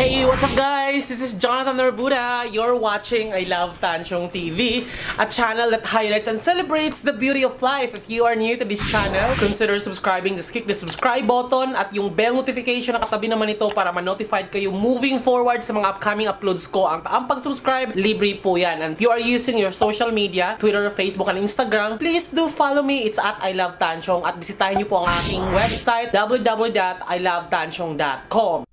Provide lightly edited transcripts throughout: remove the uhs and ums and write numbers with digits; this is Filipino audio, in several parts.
Hey, what's up guys? This is Jonathan Norbuda. You're watching I Love Tanchong TV, a channel that highlights and celebrates the beauty of life. If you are new to this channel, consider subscribing. Just click the subscribe button at yung bell notification na katabi naman ito para ma-notified kayo moving forward sa mga upcoming uploads ko. Ang pag-subscribe, libre po yan. And if you are using your social media, Twitter, Facebook, and Instagram, please do follow me. It's at I Love Tanchong at bisitahin niyo po ang aking website www.ilovetanchong.com.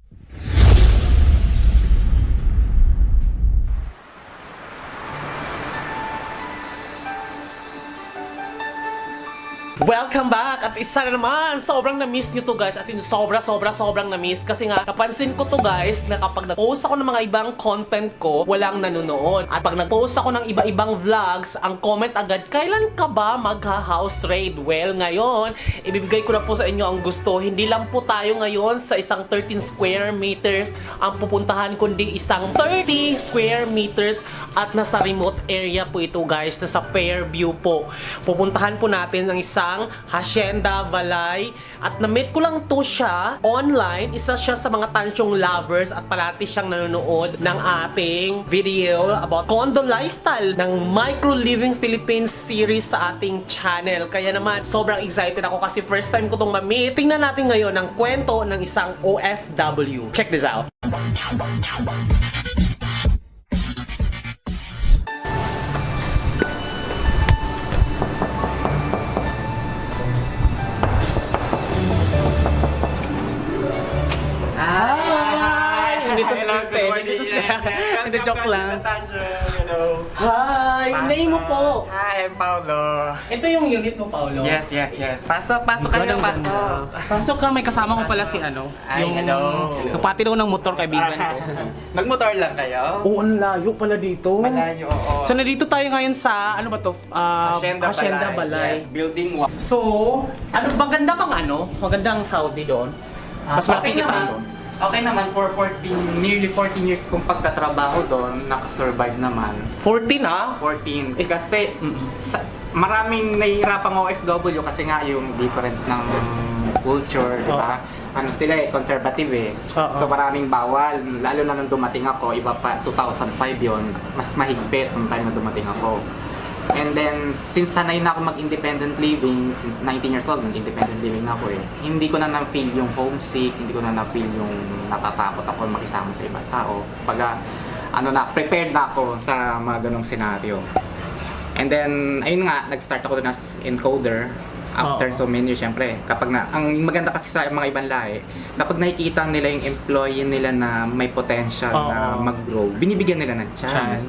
Welcome back! At isa na naman, sobrang na-miss nyo to guys. As in, sobrang na-miss. Kasi nga, napansin ko to guys, na kapag nag-post ako ng mga ibang content ko, walang nanonood. At pag nag-post ako ng iba-ibang vlogs, ang comment agad, kailan ka ba magha-house raid? Well, ngayon, ibibigay ko na po sa inyo ang gusto. Hindi lang po tayo ngayon sa isang 13 square meters ang pupuntahan, kundi isang 30 square meters at nasa remote area po ito guys, nasa Fairview po. Pupuntahan po natin ang isang Hacienda Balay at na-meet ko lang to siya online. Isa siya sa mga tansyong lovers at parati siyang nanonood ng ating video about condo lifestyle ng Micro Living Philippines series sa ating channel. Kaya naman sobrang excited ako kasi first time ko tong ma-meet. Tingnan natin ngayon ang kwento ng isang OFW. Check this out. Hindi, joke lang. Hi! Name mo po! Hi, I'm Paulo. Ito yung unit mo, Paulo? Yes. Pasok kayo, pasok. Pasok ka, may kasama ko pala si ano. Ay, hello. Nagpatiraw ng motor kaibigan ko. Nagmotor lang kayo? Oo, ang layo pala dito. Malayo, oo. So, nandito tayo ngayon sa, ano ba to? Hacienda Balay. Yes, building 1. So, maganda bang ano? Magandang Saudi doon? Mas makikita doon. Okay naman, for nearly 14 years kong pagkatrabaho doon, nakasurvive naman. 14 ha? 14. Kasi, maraming nahihirapang OFW kasi nga yung difference ng culture, di ba? Ano sila conservative eh. So maraming bawal. Lalo na nung dumating ako, iba pa, 2005 yon, mas mahigpit nung time na dumating ako. And then, since sanay na ako mag-independent living, since 19 years old, nag-independent living na ako eh. Hindi ko na na-feel yung homesick, hindi ko na na-feel yung natatakot ako makisama sa ibang tao. Pag, prepared na ako sa mga ganong senaryo. And then, ayun nga, nag-start ako dun as encoder. After so many years, syempre, ang maganda kasi sa mga ibang lahi, kapag nakikita nila yung employee nila na may potential na mag-grow, binibigyan nila ng chance.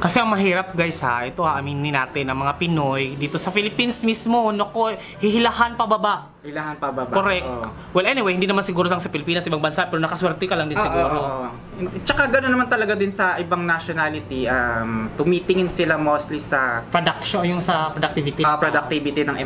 Kasi ang mahirap guys ha, ito aminin natin ang mga Pinoy dito sa Philippines mismo, nako, hihilahan pababa. Hilahan pababa. Correct. Well anyway, hindi naman siguro lang sa Pilipinas, ibang bansa, pero nakaswerte ka lang din siguro. Tsaka gano'n naman talaga din sa ibang nationality, tumitingin sila mostly sa Production, yung sa productivity. Productivity ng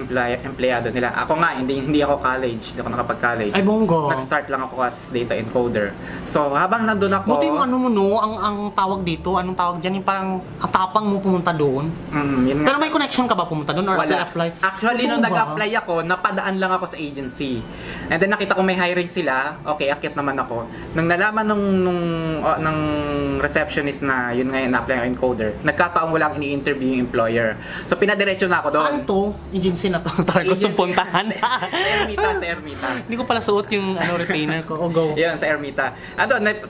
empleyado nila. Ako nga, hindi ako college, hindi ako nakapag-college. Ay, bongga. Nag-start lang ako as data encoder. So, habang nandun ako... Buti yung ano mo no, ang tawag dito, anong tawag dyan, yung parang ang tapang mo pumunta doon. Yun Pero nga. may connection ka ba pumunta doon or apply? Actually, Ito nung ba? nag-apply ako, napadaan lang ako sa agency. And then nakita ko may hiring sila, okay, akit naman ako. Nung nalaman ng receptionist na yun nga yung na-apply ako encoder, nagkataong walang ini-interview yung employer. So, pinadiretso na ako doon. Saan to? Agency na to. Sorry, gustong puntahan. sa Ermita. Hindi ko pala suot yung retainer ko. O go. Yan, sa Ermita.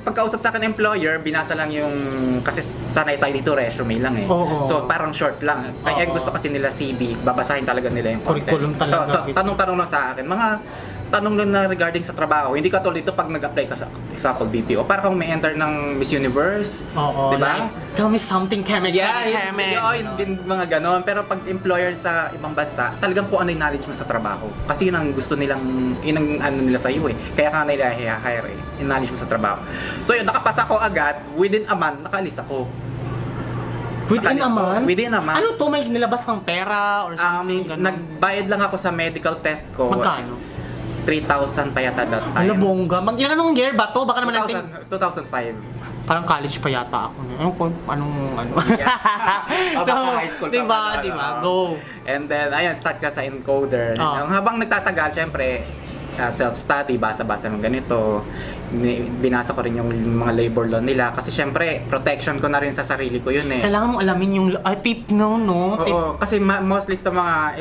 Pagkausap sa akin ng employer, binasa lang yung, kasi sanay tayo dito, resume lang eh. Oo. So, parang short lang. Kaya gusto kasi nila CV, babasahin talaga nila yung content. Curriculum talaga. So, tanong-tanong lang sa akin. Mga tanong lang na regarding sa trabaho. Hindi ka tulad dito pag nag-apply ka sa example BPO. Para kung may enter ng Miss Universe. Oo. Diba? Like, tell me something, Keme. Din mga ganon. Pero pag employer sa ibang bansa, talagang kung ano yung knowledge mo sa trabaho. Kasi yun ang gusto nilang, yun ang ano nila sa iyo eh. Kaya ka nila hire eh. Yung knowledge mo sa trabaho. So yun, nakapasa ko agad. Within a month, nakaalis ako. Within a month? Within a month. Ano to? May nilabas kang pera or something? Ganun? Nagbayad lang ako sa medical test ko. Magkano? 3,000 pa yata that time. Ano bongga? Anong year ba to? Baka naman natin... 2005. Parang college pa yata ako. Anong ano? Baka high school pa diba, pala, diba? Go! And then, ayun, start ka sa encoder. Habang nagtatagal, syempre, self-study, basa-basa ng ganito. binasa ko rin yung mga labor law nila kasi syempre protection ko na rin sa sarili ko yun eh. Kailangan mong alamin yung tip no. Tip. Oo, kasi mostly sa mga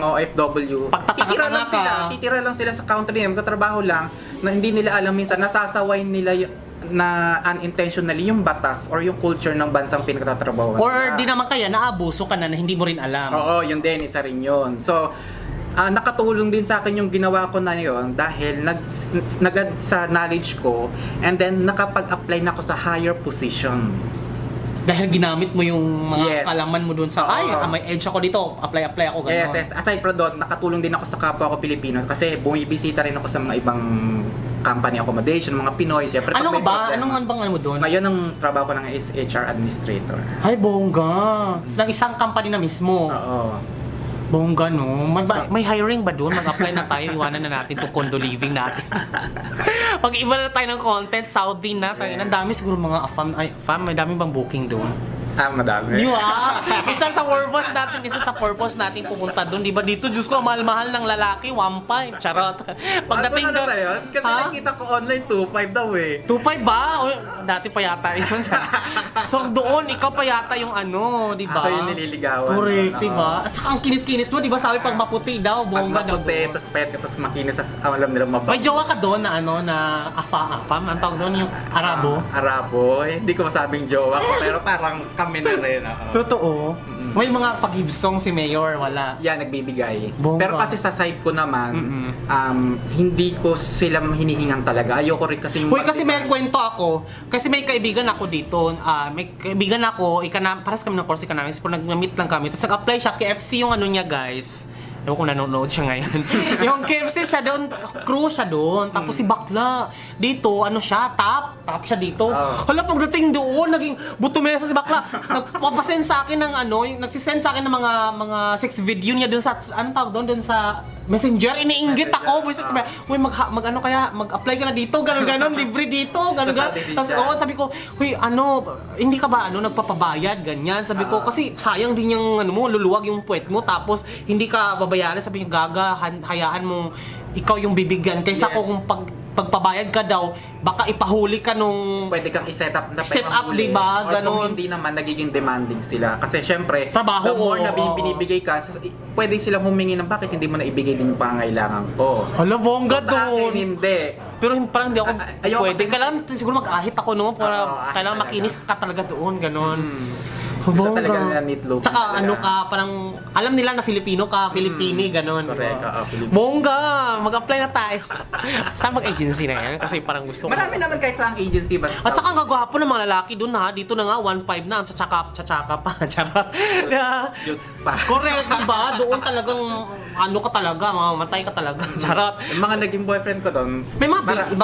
OFW, Pagtatanga-tanga ka. titira lang sila sa country nila, magtatrabaho lang na hindi nila alam minsan nasasaway nila na unintentionally yung batas or yung culture ng bansang pinagtatrabaho. Or di naman kaya naabuso ka na hindi mo rin alam. Oo, yun din, isa rin yun. So, nakatulong din sa akin yung ginawa ko na yun dahil nag sa knowledge ko and then nakapag-apply na ako sa higher position. Dahil ginamit mo yung mga Yes. kalaman mo doon sa, may edge ako dito, apply ako, gano'n. Yes. Aside from doon, nakatulong din ako sa kapwa ko Pilipino kasi bumibisita rin ako sa mga ibang company accommodation, mga Pinoy. Siyempre, Ano ka pag may ba? problema. Anong bang ano mo doon? Ngayon ang trabaho ko ng is HR administrator. Ay, bongga. Ng isang company na mismo. Oo. Bongga, no? May hiring ba doon? Mag-apply na tayo, iwanan na natin itong condo living natin. Pag-iba na tayo ng content, Saudi na tayo. Ang dami siguro mga fam, may dami bang booking doon? Madami. Di ba? Isa sa purpose natin pupunta doon. Di ba dito, Diyos ko, mahal-mahal ng lalaki, 1.5. Charot. Pagdating doon. doon, Kasi nakita ko online 2.5 daw eh. 2.5 ba? O, dati pa yata yun. So doon, ikaw pa yata yung ano, di ba? Ako yung nililigawan. Correct, Oo. di ba? At saka ang kinis-kinis mo, di ba? Sabi pag maputi daw, Pag bongga daw. maputi, tapos pet ka, tapos makinis, alam nila mabaho. May jowa ka doon na ano, na afam, ang tawag doon, yung Arabo? Arabo. Hindi ko masabing jowa ko, pero parang kami na rin. Totoo. May mga pag-ibsong si Mayor, wala. Yan, nagbibigay. Bongga. Pero kasi sa side ko naman, hindi ko sila hinihingan talaga. Ayoko rin kasi... Hoy, kasi may kwento ako. Kasi may kaibigan ako dito. May kaibigan ako, paras kami ng course economics, pero nag-meet lang kami. Tapos nag-apply siya, KFC yung ano niya, guys. Ewan kung nanonood siya ngayon. Yung KFC siya doon, crew siya doon. Tapos si Bakla, dito, ano siya, top siya dito. Hala, pagdating doon, naging butumesa si Bakla. Nagpapasend sa akin ng ano, nagsisend sa akin ng mga sex video niya doon sa, anong tawag doon sa Messenger. Iniinggit ako. Uy, mag-ano kaya, mag-apply ka na dito, gano'n, libre dito, gano'n. Tapos, sabi ko, huy, ano, hindi ka ba, nagpapabayad, ganyan. Sabi ko, kasi sayang din yung, luluwag yung puwet mo, tapos hindi ka babayaran, sabi niya, hayaan mong ikaw yung bibigyan. Kaysa Yes. ko kung pagpabayad ka daw, baka ipahuli ka nung... Pwede kang i-set up na Set up, di ba? Or Ganon. kung hindi naman, nagiging demanding sila. Kasi syempre, Trabaho, the more na oo. binibigay ka, pwede silang humingi ng bakit hindi mo na ibigay din yung pangailangan ko. Hala, bongga So, sa akin, doon. hindi. Pero parang hindi ako Ayoko pwede. kasi- Kailangan siguro mag-ahit ako, no? Para Oo, ahit kailangan talaga. makinis ka talaga doon, ganon. Gusto talaga nila meatloaf. Tsaka talaga. ano ka, parang alam nila na Filipino ka, Filipini, ganon. Correct, diba? Filipino. Bongga! Mag-apply na tayo. Saan mag-agency na yan? Kasi parang gusto ko. Marami naman kahit sa agency, basta At saka ang gagwapo ng mga lalaki doon ha, dito na nga 1.5 na, ang tsaka pa, charot. Jutes pa. Correct, diba? Doon talagang, ano ka talaga, mamamatay ka talaga, charot. Yung mga naging boyfriend ko doon, May mga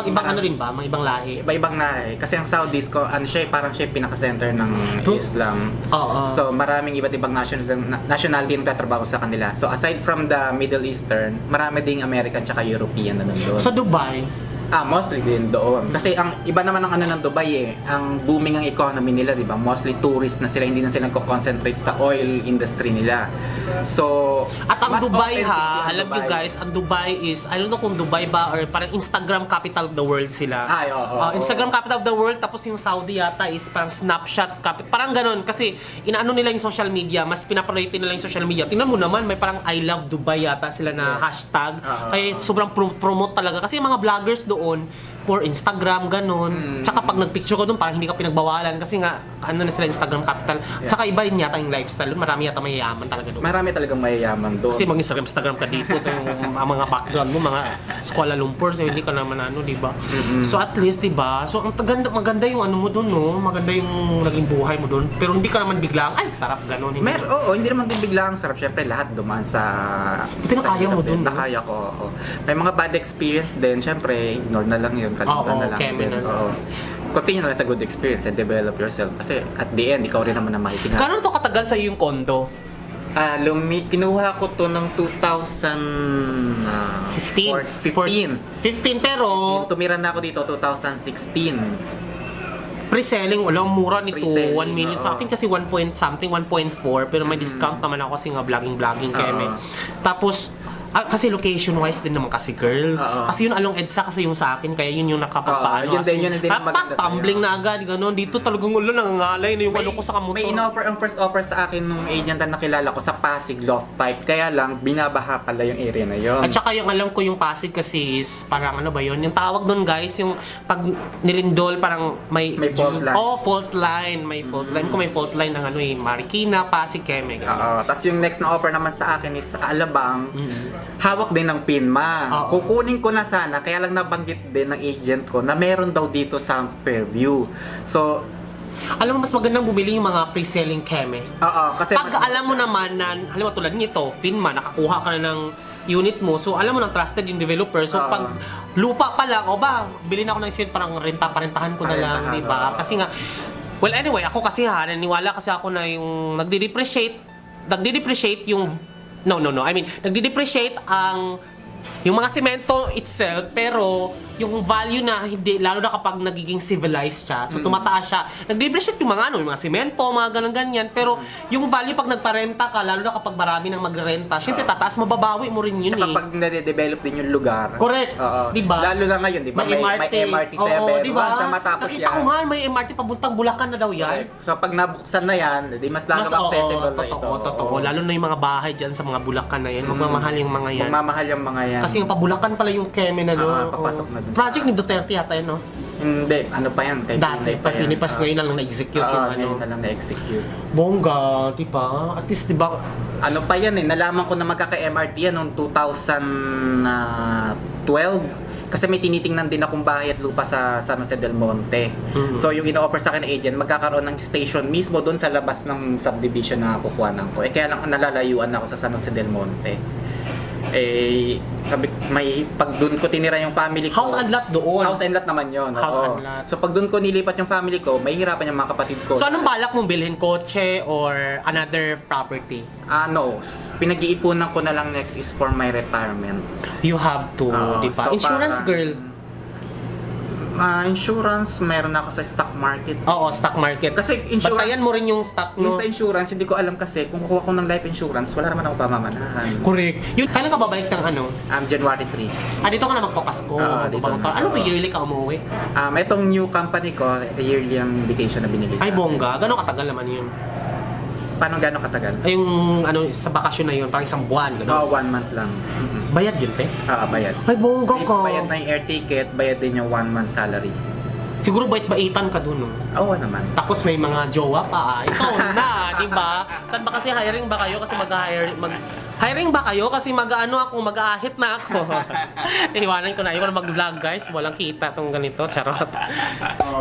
ibang ano rin ba? Mga ibang lahi? iba-ibang na eh. Kasi ang Saudis ko, parang siya yung pinaka-center ng Islam. Oo. So maraming iba't ibang nationality yung tatrabaho sa kanila. So aside from the Middle Eastern, marami ding American tsaka European na nandun. Sa Dubai, Mostly din doon. Kasi ang iba naman ng ano ng Dubai eh, ang booming ang economy nila, 'di ba? Mostly tourist na sila, hindi na sila nagko-concentrate sa oil industry nila. So, at ang mas Dubai open city ha, ang alam nyo Dubai. guys, ang Dubai is, I don't know kung Dubai ba or parang Instagram capital of the world sila. Ay, oo. Instagram capital of the world, tapos yung Saudi yata is parang Snapchat capital. Parang ganun, kasi inaano nila yung social media, mas pinaparate nila yung social media. Tingnan mo naman, may parang I love Dubai yata sila na hashtag. Kaya sobrang promote talaga. Kasi yung mga vloggers doon, for Instagram, ganun. Tsaka pag nagpicture ko doon, parang hindi ka pinagbawalan kasi nga, ano na sila, Instagram capital. Tsaka iba rin yata yung lifestyle. Marami yata mayayaman talaga doon. Marami talagang mayayaman doon. Kasi mag-Instagram ka dito, ito yung mga background mo, mga Kuala Lumpur, so hindi ka naman ano, di ba? So at least, di ba? So ang maganda yung ano mo doon, no? Maganda yung naging buhay mo doon. Pero hindi ka naman biglang, ay, sarap ganun. Hindi naman din bigla ang sarap. Siyempre, lahat dumaan sa... Buti na kaya mo dun, no? Nakaya ko, oo. May mga bad experience din. Siyempre, ignore na lang yun. Kalimutan Oo, na lang keme din. na. Oo. Continue na lang sa good experience and develop yourself. Kasi at the end, ikaw rin naman na makikinag. Gano'n to katagal sa yung kondo? Kinuha ko to ng 2015. 15 pero Tumira na ako dito 2016. pre-selling, walang mura nito, Pre-selling, 1 million sa akin kasi 1 point something, 1.4 pero may discount naman ako kasi nga vlogging kaya may. Tapos Kasi location-wise din naman kasi, girl. Oo. Kasi yun along EDSA kasi yung sa akin, kaya yun yung nakapagpaano. Yun din, yun din yung maganda sa'yo. tumbling na agad, gano'n. Dito talagang ulo, nangangalay na yung ano ko sa kamotor. May in-offer, ang first offer sa akin nung agent na nakilala ko sa Pasig loft type. Kaya lang, binabaha pala yung area na yun. At saka yung alam ko yung Pasig kasi is parang ano ba yun? Yung tawag doon guys, yung pag nilindol parang may fault line. Oh, fault line. May fault line. Kung may fault line ng ano eh, Marikina, Pasig, Keme. Oo. Tapos yung next na offer naman sa akin is sa Alabang. Hawak din ng PINMA. Oo. Kukunin ko na sana, kaya lang nabanggit din ng agent ko na meron daw dito sa Fairview. So, Alam mo, mas magandang bumili yung mga pre-selling Keme. oo, kasi Pag alam mo naman na, alam mo tulad nito, Finma, nakakuha ka na ng unit mo, so alam mo ng trusted yung developer. So pag lupa pa lang, o ba, bilhin ako ng isip, parang parentahan ko na lang, Parentahan, di ba? oo. Kasi nga, well anyway, ako kasi naniwala kasi ako na yung nagdi-depreciate yung, I mean, nagdi-depreciate yung mga semento itself, pero yung value na hindi, lalo na kapag nagiging civilized siya, so tumataas siya. Nag-depreciate yung mga yung mga semento, mga ganun-ganyan, pero yung value pag nagparenta ka, lalo na kapag marami nang magrerenta, syempre tataas, mababawi mo rin yun Tsaka eh. pag nade-develop din yung lugar. Correct. Oo. Diba? Lalo na ngayon, di ba? May MRT 7. Oo, diba? Once na matapos Nakita yan. ko nga, may MRT pabuntang Bulacan na daw yan. So pag nabuksan na yan, di mas lalo accessible na ito. Totoo. Lalo na yung mga bahay dyan sa mga Bulacan na yan. Magmamahal yung mga yan. Magmamahal yung mga yan. Kasi yung pabulakan pala yung Keme na no. papasok na dun sa- Project ni Duterte yata yun, no? Hindi, ano pa yan? Kay Dati, Pinay pa yan. Pinipas ngayon lang na-execute yung ano. Ngayon na lang na-execute. Bongga, di ba? At least, di ba? Ano pa yan eh, nalaman ko na magkaka-MRT yan noong 2012. Kasi may tinitingnan din akong bahay at lupa sa San Jose del Monte. So yung ina-offer sa akin ng agent, magkakaroon ng station mismo doon sa labas ng subdivision na kukuhanan ko. Kaya lang nalalayuan ako sa San Jose del Monte. Sabi ko, pag doon ko tinira yung family ko. House and lot doon. House and lot naman yun. House oo. and lot. So pag doon ko nilipat yung family ko, may hirapan yung mga kapatid ko. So anong balak mong bilhin? Kotse or another property? No, pinag-iipunan ko na lang next is for my retirement. You have to, Oo, di ba? so Insurance, parang- girl. Insurance, meron ako sa stock market. Oo, stock market. Kasi insurance- Bantayan mo rin yung stock Yung mo. sa insurance, hindi ko alam kasi kung kukuha ko ng life insurance, wala naman ako pamamanahan. Correct. Yun, kailan ka babalik ng ano? January 3. Dito ka na magpapasko. Dito Ano na. to, yearly ka umuwi? Itong new company ko, yearly ang vacation na binigay sa Ay, akin. bongga. Gano'ng katagal naman yun? Paano gano'ng katagal? Ay, yung ano, sa bakasyon na yun, parang isang buwan, gano'n. 1 month lang. Bayad yun, te? Bayad. Ay, bongga ka. Bayad na yung air ticket, bayad din yung 1 month salary. Siguro bait-baitan ka dun, no? Oo naman. Tapos may mga jowa pa, ikaw na, di ba? Saan ba kasi hiring ba kayo kasi hiring ba kayo kasi mag-ano ako, mag-aahit na ako. Iniwanan ko na, ayoko na mag-vlog guys, walang kita tong ganito, charot.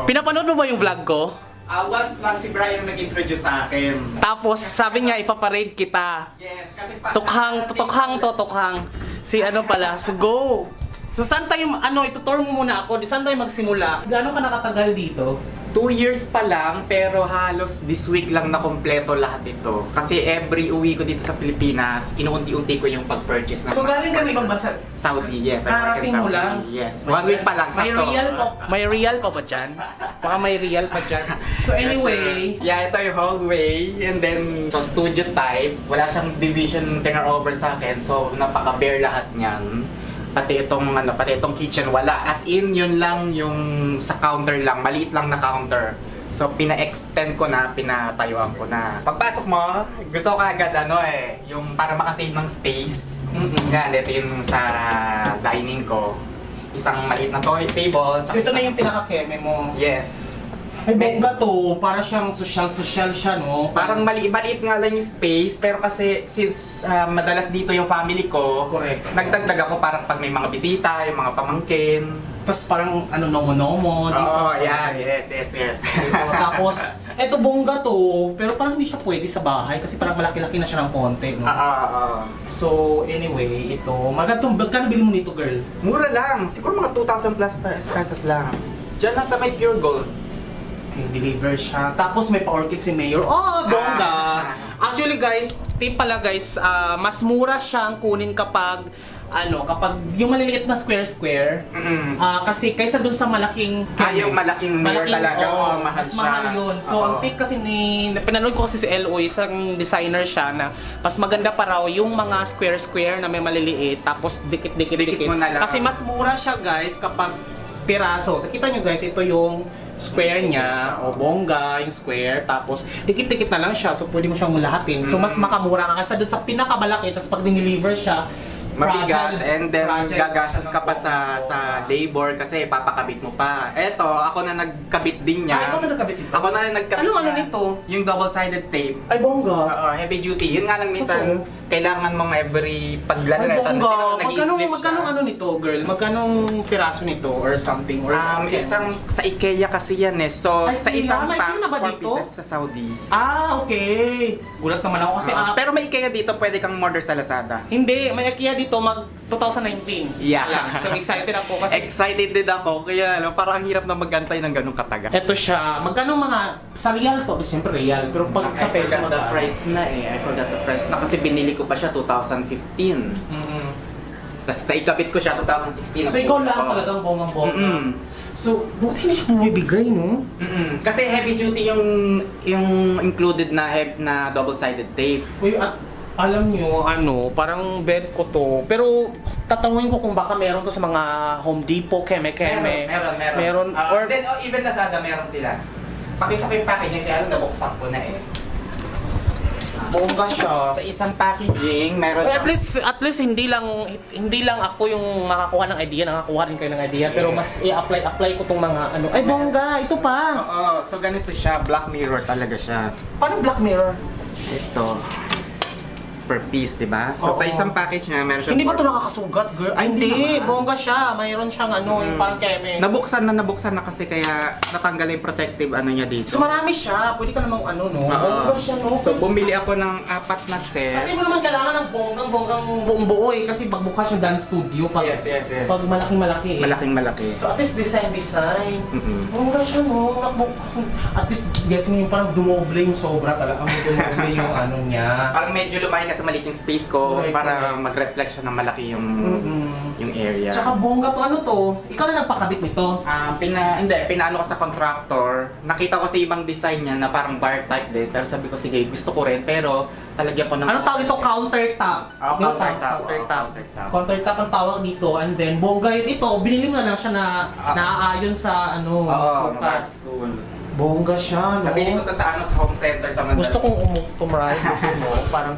Pinapanood mo ba yung vlog ko? Once lang si Brian nag-introduce sa akin. Tapos sabi niya ipaparade kita. Yes, kasi Tukhang. Si ano pala, so go! So saan tayo, itutour mo muna ako, saan tayo magsimula? Gaano ka nakatagal dito? 2 years pa lang, pero halos this week lang na kompleto lahat ito. Kasi every uwi ko dito sa Pilipinas, inuunti-unti ko yung pag-purchase ng So galing ka na ibang bansa? Saudi, yes. I work in Karating mo Saudi. lang? Yes. 1 week pa lang. May sakto. real pa ba dyan? Baka may real pa dyan. So anyway, Yeah, ito yung hallway. And then, so studio type. Wala siyang division turn over sa akin. So, napaka-bare lahat niyan. Pati itong kitchen wala. As in, yun lang yung sa counter lang. Maliit lang na counter. So, pina-extend ko na, pinatayuan ko na. Pagpasok mo, gusto ko agad yung para makasave ng space. Yan, ito yung sa dining ko. Isang maliit na toy table. so ito na yung pinaka-keme mo. Yes. Ay, bongga to. Para siyang social siya, no? Parang maliit nga lang yung space, pero kasi since madalas dito yung family ko, Correct. nagdagdag ako parang pag may mga bisita, yung mga pamangkin. Tapos parang nomo-nomo dito. Oo, yeah, yes. Tapos, eto bongga to. Pero parang hindi siya pwede sa bahay kasi parang malaki-laki na siya ng konti, no? So, anyway, ito. Magkano bili mo nito, girl? Mura lang, siguro mga 2,000 plus pesos lang. Diyan lang sa may Pure Gold. Deliver siya. Tapos may pa-orchid si Mayor. Oh, bongga! Actually guys, tip pala guys, mas mura siyang kunin kapag kapag yung maliliit na square, kasi kaysa dun sa malaking yung malaking mirror talaga, mahal mas siya. mahal yun. So, ang tip kasi pinanood ko kasi si LO, isang designer siya na mas maganda pa raw yung mga square na may maliliit, tapos dikit-dikit. Dikit mo na lang. Kasi mas mura siya guys kapag piraso. Nakita nyo guys, ito yung square niya, o bongga, yung square, tapos dikit-dikit na lang siya, so pwede mo siyang lahatin. So mas makamura ka kasi doon sa pinakabalaki, tapos pag diniliver siya, mabigat, fragile, and then fragile gagastos ka pa sa labor kasi papakabit mo pa. Eto, ako na nagkabit din niya. ikaw na nagkabit ito? Ako na rin nagkabit Ano niya. nito? Yung double-sided tape. Ay, bongga. Oo, heavy duty. Yun nga lang minsan, kailangan mong every paglaro Ay, na bongga. nag-slip Magkano ano nito, girl? Magkano piraso nito or something? Or isang sa IKEA kasi yan eh. So, Ay, sa isang may pack, IKEA na ba 4 dito? pieces sa Saudi. Okay. Gulat naman ako kasi Pero may IKEA dito, pwede kang order sa Lazada. hindi, may IKEA dito 2019. Yeah. Lang. So excited ako kasi Excited din ako, kaya parang ang hirap na magantay ng ganong kataga. ito siya. Magkano mga sa real to? Siyempre real. Pero pag sa peso I forgot the price na eh. I forgot the price na kasi binili ko pa siya 2015. Tapos naikabit ko siya 2016. So ikaw lang talagang bongang-bonga. So, buti na siya bumibigay, no? Kasi heavy duty yung included na double-sided tape. Uy, at alam nyo, parang bed ko to. Pero tatanungin ko kung baka meron to sa mga Home Depot, Keme-Keme. Meron. Or then, even Lazada meron sila. Pakita ko yung packaging, kaya lang nabuksan ko na eh. Bongga siya. Sa isang packaging, meron At least hindi lang ako yung makakuha ng idea, nakakuha rin kayo ng idea, pero mas i-apply ko tong mga ano. Ay bongga, ito pa. Oo, so ganito siya, black mirror talaga siya. Paano Black Mirror? Ito. Per piece, di ba? So Oo. sa isang package niya, meron siya. Hindi ba ito nakakasugat, girl? Ay hindi, naman. bongga siya. Mayroon siyang yung parang keme. Nabuksan na kasi kaya natanggal yung protective ano niya dito. So marami siya, pwede ka namang no? Bongga siya, no? So bumili ako ng 4 na set. Kasi mo naman kailangan ng bonggang buong buo eh. Kasi pagbukas yung dance studio pag, Yes. pag malaking-malaki eh. Malaki. So at least design. Bongga siya, no? At least guessing yung parang dumoble yung sobra talaga. Dumoble yung ano niya. Parang medyo lumaki kasi maliit yung space ko Correct, para mag-reflect siya ng malaki yung area. Tsaka bongga to, ano to? Ikaw na nagpakabit nito? Pinaano ko sa contractor. Nakita ko sa ibang design niya na parang bar type din. Pero sabi ko, sige, gusto ko rin. Pero talagyan ko ng... Ano tawag ito? Countertop. Countertop ang tawag dito. And then, bongga yun ito. Binili mo na lang siya na naaayon sa sopas. Bongga siya, no? Nabili ko to sa home center sa Manila. Gusto kong tumry. Parang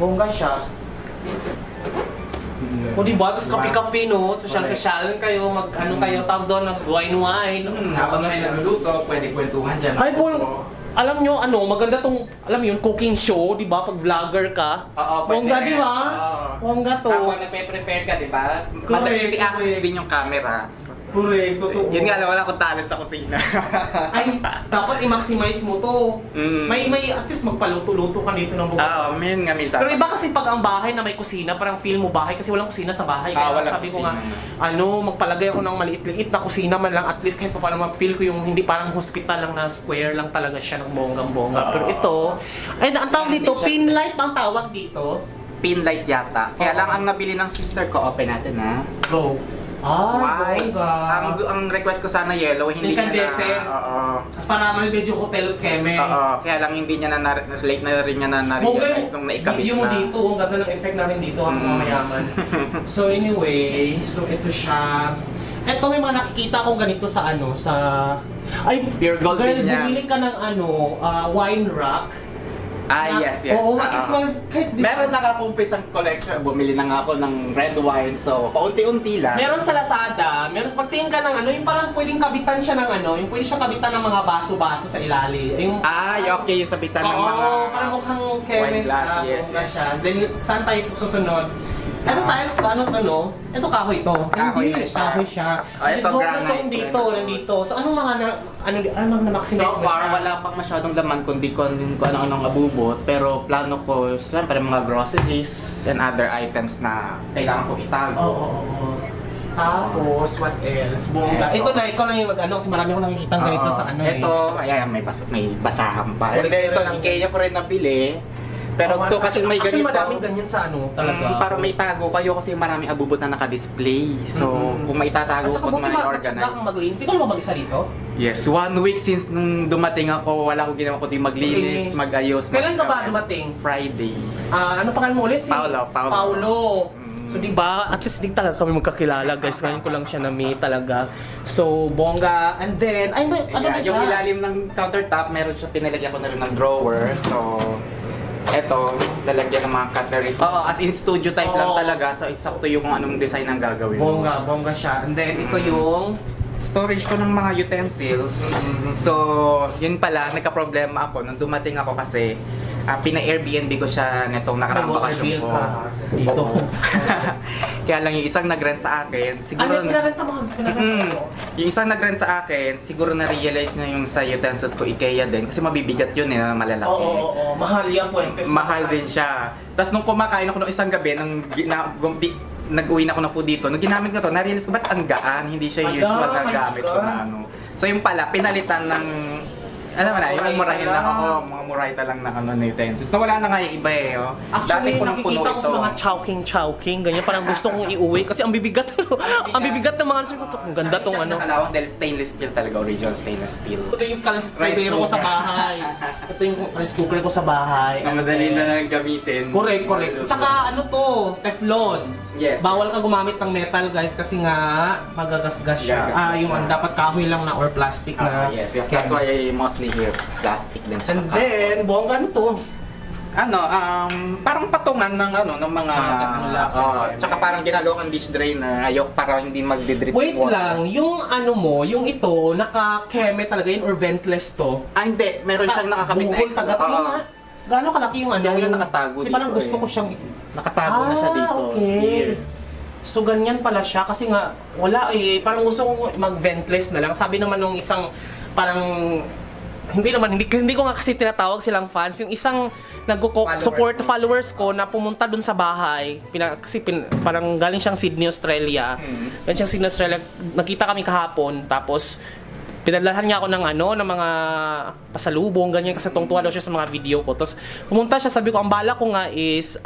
bongga siya. O diba? Tapos kape-kape, no? Sosyal-sosyal kayo, kayo, tawag doon, nag-wine-wine. Habang may nagluluto, pwede kwentuhan dyan. Ay, alam nyo, maganda tong, alam mo yun, cooking show, di ba? Pag vlogger ka. Oo, Bongga, pwede. di ba? Oo. Bongga to. Tapos nagpe-prepare ka, di ba? Correct, Madali si access correct. din yung camera. Correct, totoo. Yun nga lang, wala akong talent sa kusina. Ay, dapat i-maximize mo to. Mm. May at least magpaluto-luto ka dito ng buhay. Oo, yun nga minsan. Pero iba kasi pag ang bahay na may kusina, parang feel mo bahay kasi walang kusina sa bahay. Kaya walang sabi ko nga, kusina. magpalagay ako ng maliit-liit na kusina man lang, at least kahit pa paano feel ko yung hindi parang hospital lang na square lang talaga siya ng bonggang-bongga. Pero ito, ay ang tawag dito, pin light ang tawag dito. Pin light yata. Kaya lang ang nabili ng sister ko, open natin ha. Go. Why? Bongga. Ang request ko sana yellow, hindi niya Incandescent. na... Oo. Para medyo hotel keme. Oo, kaya lang hindi niya relate na rin niya na na-realize nung naikabit video mo na. dito, ang ganda ng effect na rin dito, ang mayaman. So anyway, so ito siya. Ito may mga nakikita akong ganito sa ay, Pure gold girl, din yan. bumili ka ng wine rack. Yes. Oo, Oo. kahit Meron na akong isang collection. Bumili na nga ako ng red wine. So, paunti-unti lang. Meron sa Lazada, meron pagtingin ka ng yung parang pwedeng kabitan siya ng yung pwede siya kabitan ng mga baso-baso sa ilalim. Yung Okay, yung sabitan ng mga... parang mukhang wine chemist glass, yes. siya. Then saan tayo susunod? Ito tiles to, ano to, no? Ito kahoy to. Kahoy Hindi, na siya. kahoy siya. Ito, Bongga granite. dito, nandito. So anong mga na-maximize So mo far, siya? wala pang masyadong laman kundi ko ano-anong abubot. Pero plano ko, siyempre mga groceries and other items na kailangan ko itago. Oo. Tapos, what else? Bongga. Ito na, ikaw na yung kasi marami akong nakikita ganito sa Ito, ayan, may basahan pa. Correct. Hindi, ito, IKEA ko rin nabili. Pero so kasi may Actually, ganito. madaming ganyan sa ano talaga. Para may tago kayo kasi maraming abubot na naka-display. So, kung may tatago At saka pag buti may matyaga kang organize. maglinis. Ikaw lang ba mag-isa dito? Yes, 1 week since nung dumating ako, wala akong ginawa kundi maglinis, magayos. Kailan ka ba dumating? Friday. Ano pangalan mo ulit? Paulo. So di ba at least hindi talaga kami magkakilala guys. Ngayon ko lang siya na-meet talaga. So bongga and then ay may ano na siya? Yung ilalim ng countertop, meron siya, pinalagyan ko na rin ng drawer. So, eto, lalagyan ng mga cutleries. Oo, as in studio type lang talaga. So, eksakto yung kung anong design ang gagawin mo. Bongga siya. And then ito yung Storage ko ng mga utensils. So, yun pala, nagka-problema ako nung dumating ako kasi pina-Airbnb ko siya nitong nakaraang bakasyon ko. Dito. Oo. Kaya lang yung isang nag-rent sa akin, siguro... Ano yung pinarenta mo? Yung isang nag-rent sa akin, siguro na-realize niya yung sa utensils ko, IKEA din. Kasi mabibigat yun na malalaki. Oo. Mahal yan po. Mahal din siya. Tapos nung kumakain ako nung isang gabi, nag-uwi na ako na po dito, nung ginamit ko to, na-realize ko ba't ang gaan, hindi siya yung usual na gamit ko na ano. So yung pala, pinalitan ng, alam mo na, yung murahin lang ako, mga murayta lang na ano na utensils. Wala na nga yung iba eh. Oh. Actually, punang puno nakikita ko sa mga chowking, ganyan, parang gusto kong iuwi kasi ang bibigat, ang bibigat ng mga sabi ko, ang ganda tong ano. Nakalawang dahil stainless steel talaga, original stainless steel. Ito yung kaldero ko sa bahay. Ito yung rice cooker ko sa bahay. Ang madali na lang gamitin. Correct. Tsaka ano to, Teflon. Yes. Bawal ka gumamit ng metal guys kasi nga magagasgas siya. Gagasgas Yung siya. dapat kahoy lang na or plastic na. Yes, that's why mostly here, plastic din siya. And then, bongga ano to? Parang patungan ng ng mga tsaka parang ginagawa kang dish drainer, ayok para hindi magdi-drip Wait water. lang, yung ano mo, yung ito, naka-keme talaga yun or ventless to? Hindi, meron siyang nakakabit na Buhol extra. taga yung nga. Gano'ng kalaki yung ano? Yung nakatago Kasi dito parang gusto eh. ko siyang... Nakatago na siya dito. Okay. Here. So ganyan pala siya kasi nga wala eh, parang gusto kong mag-ventless na lang. Sabi naman nung isang parang hindi ko nga kasi tinatawag silang fans. Yung isang support followers ko na pumunta dun sa bahay. Parang galing siyang Sydney, Australia. Galing siyang Sydney, Australia. Nagkita kami kahapon. Tapos pinadalhan niya ako ng mga pasalubong, ganyan, kasi tungtuwa daw siya sa mga video ko. Tapos pumunta siya, sabi ko, ang bala ko nga is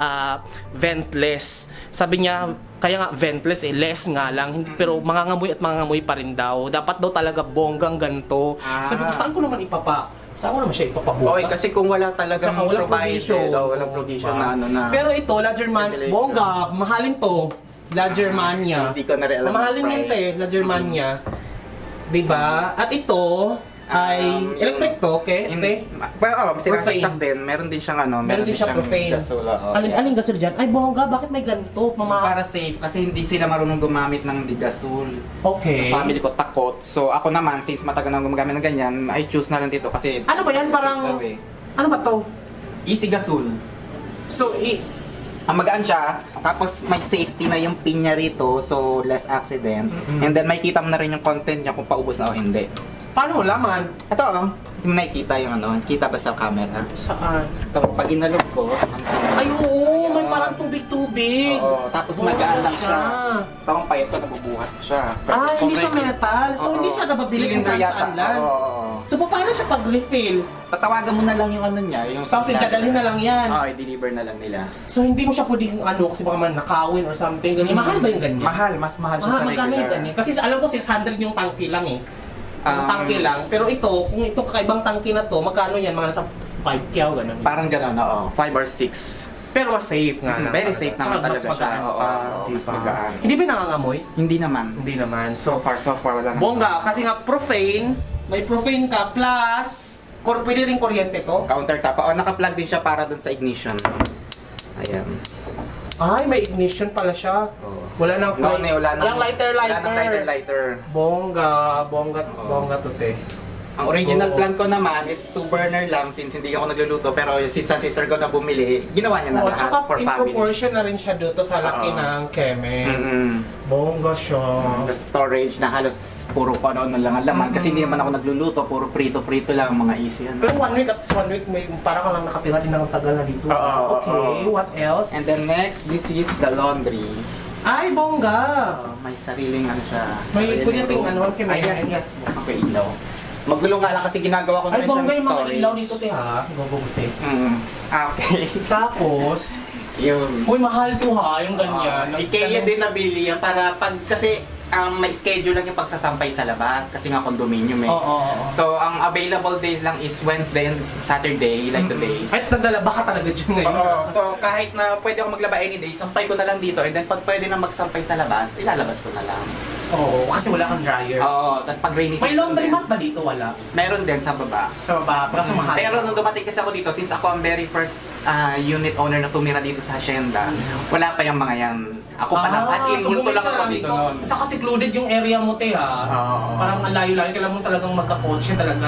ventless. Sabi niya, kaya nga ventless less nga lang, pero mangangamoy at mangangamoy pa rin daw. Dapat daw talaga bonggang ganito. Sabi ko, saan ko naman saan ko naman siya ipapabukas? Okay, kasi kung wala talagang Tsaka walang provision, provision. walang provision na ano na. Pero ito, La Germania, ventilation. bongga, mahalin to. La Germania. Hindi ko na rin alam Mahalin ang yan price. te, La Germania. Diba? At ito ay electric to, okay? Well, sinasaksak din. Meron din siyang Meron din siya profane. gasol. Aling gasol dyan? Ay, bongga, bakit may ganito? Para safe, kasi hindi sila marunong gumamit ng digasol. Okay. Family ko takot. So ako naman, since matagal na gumagamit ng ganyan, I choose na lang dito kasi it's Ano ba yan? Parang, ano ba to? easy gasol. So, Ang magaan siya, tapos may safety na yung pin niya rito, so less accident. And then makikita mo na rin yung content niya kung paubos na o hindi. paano mo laman? Ito hindi mo nakikita yung kita ba sa camera? Saan? Ito, pag inalog ko, something. Ay, oo, may parang tubig-tubig. Oo, tapos Bongga magaan lang siya. siya. Tawang pa ito, nabubuhat siya. Ah, hindi siya Concrete. metal. So, hindi siya nababili kung Cylinder saan-saan yata. lang. Oo. So, paano siya pag-refill? Tatawagan mo na lang yung niya, yung Tapos, dadalhin na lang yan. Oo, i-deliver na lang nila. So, hindi mo siya pwedeng kasi baka man nakawin or something. Ganyan. Mahal ba yung ganyan? Mahal, mas mahal siya sa Magkano yung regular. ganyan? Kasi alam ko 600 yung tangke lang eh. Yung tangke lang. Pero ito, kung itong kakaibang tangke na to, magkano yan? Mga nasa 5 kyaw, gano'n. Parang gano'n, oo. 5 or 6. Pero mas safe nga lang. Very safe naman Tsaka mas talaga siya. magaan Oo, pa. oo, mas diba? magaan. Hindi ba nangangamoy? Hindi naman. Hindi naman. So So, far, wala naman. bongga. Kasi nga profane, may profane ka plus, pwede rin kuryente to. Countertop. Naka-plug din siya para dun sa ignition. Ayan. Ay, may ignition pala siya. Wala nang No, wala nang lighter. Wala nang lighter. Bongga to te. Ang original Oo. plan ko naman is 2 burner lang since hindi ako nagluluto, pero yung sister ko na bumili, ginawa niya na Oo, lahat tsaka for in family. proportion na rin siya doon sa laki Oo. ng keme. Bongga siya. The storage na halos puro ko ano lang ang laman kasi hindi naman ako nagluluto, puro prito-prito lang ang mga easy. Pero 1 week at 1 week, may parang ka lang nakatira din ng tagal na dito. Oo, Okay, oo. what else? And then next, this is the laundry. Ay, bongga! May sariling ano siya. May sariling pwede ting room. ano, keme. Yes. Buksan ko yung ilaw. Magulo nga lang kasi ginagawa ko na Ay, rin siyang bongga yung mga storage. ilaw dito, te, ha? Gugugutin. Okay. Tapos, Yun. uy, mahal to, ha? Yung ganyan. IKEA din nabili yan para pag kasi may schedule lang yung pagsasampay sa labas kasi nga condominium eh. Oo. So, ang available days lang is Wednesday and Saturday, like today. Ay, naglalaba ka talaga dyan ngayon. Oo. So, kahit na pwede ako maglaba any day, sampay ko na lang dito. And then, pag pwede na magsampay sa labas, ilalabas ko na lang. Oo, kasi wala kang dryer. Oo. Tapos pag rainy May season laundry din, mat ba dito? Wala. meron din sa baba. Sa baba, kaso mahal. Pero nung dumating kasi ako dito, since ako ang very first unit owner na tumira dito sa Hacienda, wala pa yung mga yan. Ako pa lang. As in, multo lang ako dito noon. At saka secluded yung area mo, te, ha? Oo. Parang ang layo-layo. Kailangan mo talagang magka-coach talaga.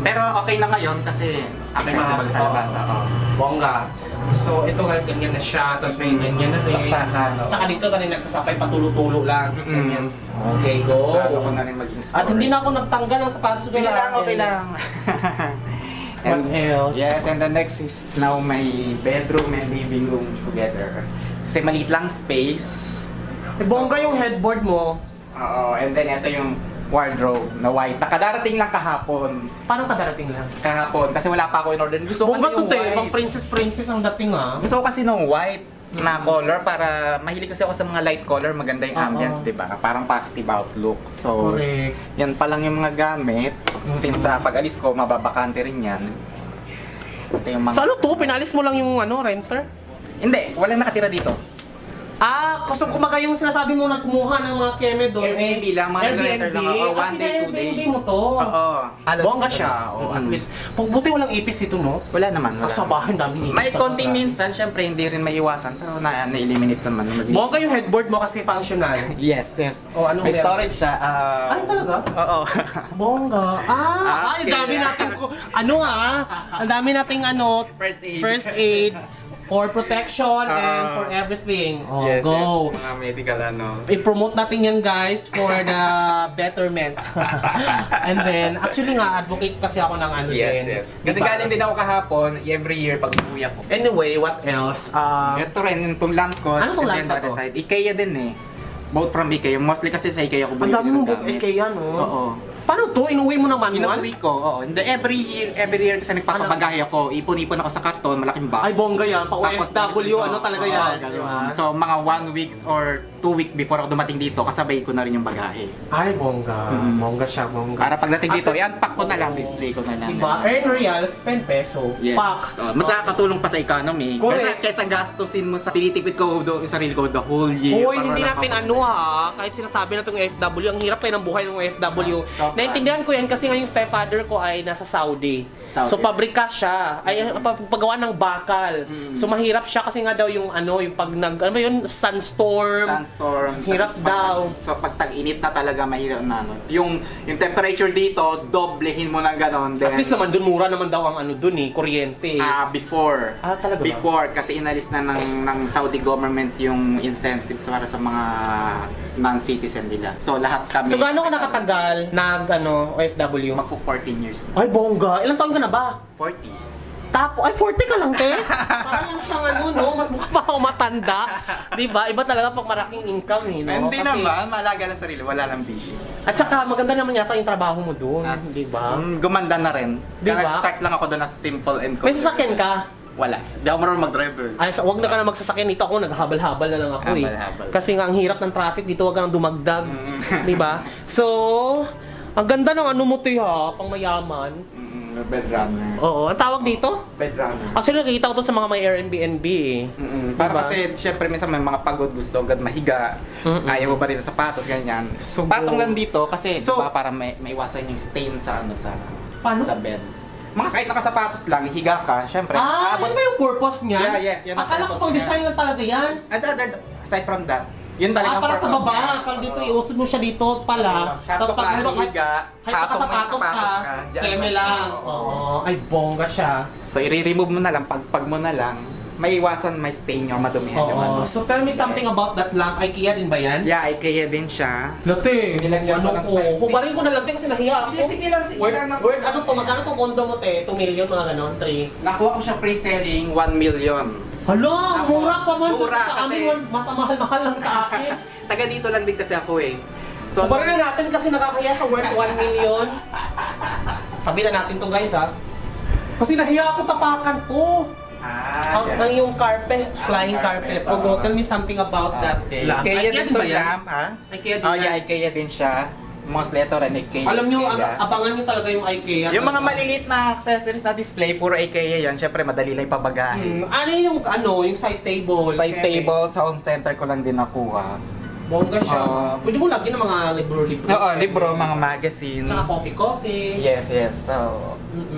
Pero okay na ngayon kasi accessible sa labas. Oo. Bongga. So, ito ganyan na siya. Tapos may ganyan na rin. Saksakan. Tsaka dito kanina nagsasakay, patulo-tulo lang. Ganyan. Okay, go. Sigurado ko na rin maging At hindi na ako nagtanggal ng sapatos. Sige lang, okay lang. What else? Yes, and the next is now my bedroom and living room together. Kasi maliit lang space. Eh, bongga yung headboard mo. Oo, and then ito yung wardrobe na white. Nakadarating lang kahapon. Paano ka darating lang? Kahapon, kasi wala pa ako in order. Gusto ko Bongga kasi to, yung te. white. Pang princess ang dating, ha? Gusto ko kasi nung white na color para mahilig kasi ako sa mga light color, maganda yung ambience, 'di ba? Parang positive outlook. So, Correct. yan pa lang yung mga gamit. Since pag alis ko, mababakante rin yan. Ito yung mga... So ano to? Pinalis mo lang yung renter? Hindi, walang nakatira dito. Ah, gusto ko yung sinasabi mo na kumuha ng mga keme doon. Airbnb lang, mga renter lang ako, one day, 2 days. Airbnb mo to. Oo. Bongga siya. Oh, at least, buti walang ipis dito, no? Wala naman, wala. Sa bahay dami ipis. May konting minsan, syempre hindi rin maiwasan, pero na-eliminate ko naman. Bongga yung headboard mo kasi functional. Yes, yes. Oh, anong May meron? storage siya. Ay, talaga? Oo. Bongga. Ay, Okay. dami natin ang dami nating First aid. for protection and for everything. Oh, Yes, go. yes. Mga medical I-promote natin yan, guys, for the betterment. And then, actually nga, advocate kasi ako ng Yes, din. yes. Kasi Diba? galing din ako kahapon, every year pag uwi ako. Anyway, what else? Ito rin, yung lamp ko. Ano tong at the lamp other to? side. IKEA din eh. Both from IKEA. Mostly kasi sa IKEA ko Ang dami ng mong book gamit. IKEA, no? Oo. Paano to? Inuwi mo ng manual? Inuwi ko, oo. Hindi, every year kasi nagpapabagahe ako. Ipon-ipon ako sa karton, malaking box. Ay, bongga yan. Pa Tapos OFW, dito, talaga oo, yan. ganun. Diba? So, mga 1 week or 2 weeks before ako dumating dito, kasabay ko na rin yung bagahe. Ay, bongga. Bongga siya, bongga. Para pagdating dito, At least- i-unpack ko na lang, display ko na lang. Diba? Earn reals, spend peso. Yes. Pak. Mas nakakatulong pa sa economy. Correct. Kaysa gastusin mo sa tinitipid ko yung sarili ko the whole year. Uy, Para hindi wala natin pa- kahit sinasabi na itong FW, ang hirap ng buhay ng FW. So, Naintindihan ko yan kasi nga yung stepfather ko ay nasa Saudi. Saudi. So, pabrika siya. Ay, paggawa ng bakal. So, mahirap siya kasi nga daw yung yung pag yun, sunstorm. Sunstorm. Hirap Tapos daw. So pag tag-init na talaga mahirap na Yung temperature dito, doblehin mo na ganon. At least naman dun, mura naman daw ang dun kuryente. Before. Talaga ba? Before, kasi inalis na ng Saudi government yung incentives para sa mga non-citizen nila. So lahat kami. So, gaano ka nakatagal OFW? Magpo 14 years na. Ay, bongga. Ilang taon ka na ba? 40. Ay, 40 ka lang, te. Parang lang siyang mas mukha pa ako matanda. Diba? Iba talaga pag malaking income, eh, no? Hindi naman, maalaga lang sarili, wala lang busy. At saka, maganda naman yata yung trabaho mo doon, diba? Gumanda na rin. Diba? Nag-start lang ako doon as simple and May sasakyan ka? Wala. Di ako marunong mag-driver. Ay, wag na ka na magsasakyan dito ako, naghabal-habal na lang ako eh. Habal-habal. Kasi nga ang hirap ng traffic dito, wag ka nang dumagdag. Diba? So, ang ganda ng mo to pang mayaman. Bedrunner. Oo, ang tawag dito? Bedrunner. Actually, nakikita ko to sa mga may Airbnb eh. Para Diba? kasi, syempre, minsan may mga pagod, gusto agad mahiga, ayaw mo ba rin ng sapatos, ganyan. So, patong lang dito kasi, So- diba, para may iwasan yung stain sa Paano? sa bed. Mga kahit nakasapatos lang, higa ka, syempre. Ano ba yung purpose niyan? Yeah, yes, yan ang Akala ko purpose pang niya. design lang talaga yan. Aside from that, yun talaga Para ang sa purpose baba. niya. Kalau dito, iusod mo siya dito pala. Sakto ka, higa, kahit nakasapatos ka, dyan keme mo- lang. Oo. Ay, bongga siya. So, i-remove mo na lang, pagpag mo na lang, may iwasan may stain yung madumihan yung Oo. So, tell me something about that lamp. IKEA din ba yan? Yeah, IKEA din siya. Lati, Nilagyan ko ng side. Hubarin ko na lang din kasi nahiya ako. Sige lang, sige lang. Word, ano to? Magkano tong kondo mo, te? 2 million, mga ganon? 3? Nakuha ko siya pre-selling 1 million. Hala, mura pa man. Mura Sa amin, kasi- mas mahal-mahal lang sa akin. Taga dito lang din kasi ako eh. So, Kubarin na natin kasi nakakaya sa worth 1 million. Tabi na natin to guys ha. Kasi nahiya ako tapakan to. Out ng yung carpet, flying carpet. Ogo, tell me something about that lamp. IKEA Ay, din ba to yan? lamp, ha? IKEA din Oh, yan. yeah, IKEA din siya. Most letter and IKEA. Alam nyo, IKEA. abangan nyo talaga yung IKEA. Yung mga maliliit na accessories na display, puro IKEA yan. Syempre, madali lang ipabagahin. Ano yung side table? Side table, sa home center ko lang din nakuha. Bongga siya. Oo. Pwede mo lagyan ng mga libro-libro. Oo, libro, mga magazine. Tsaka coffee-coffee. Yes, yes. So,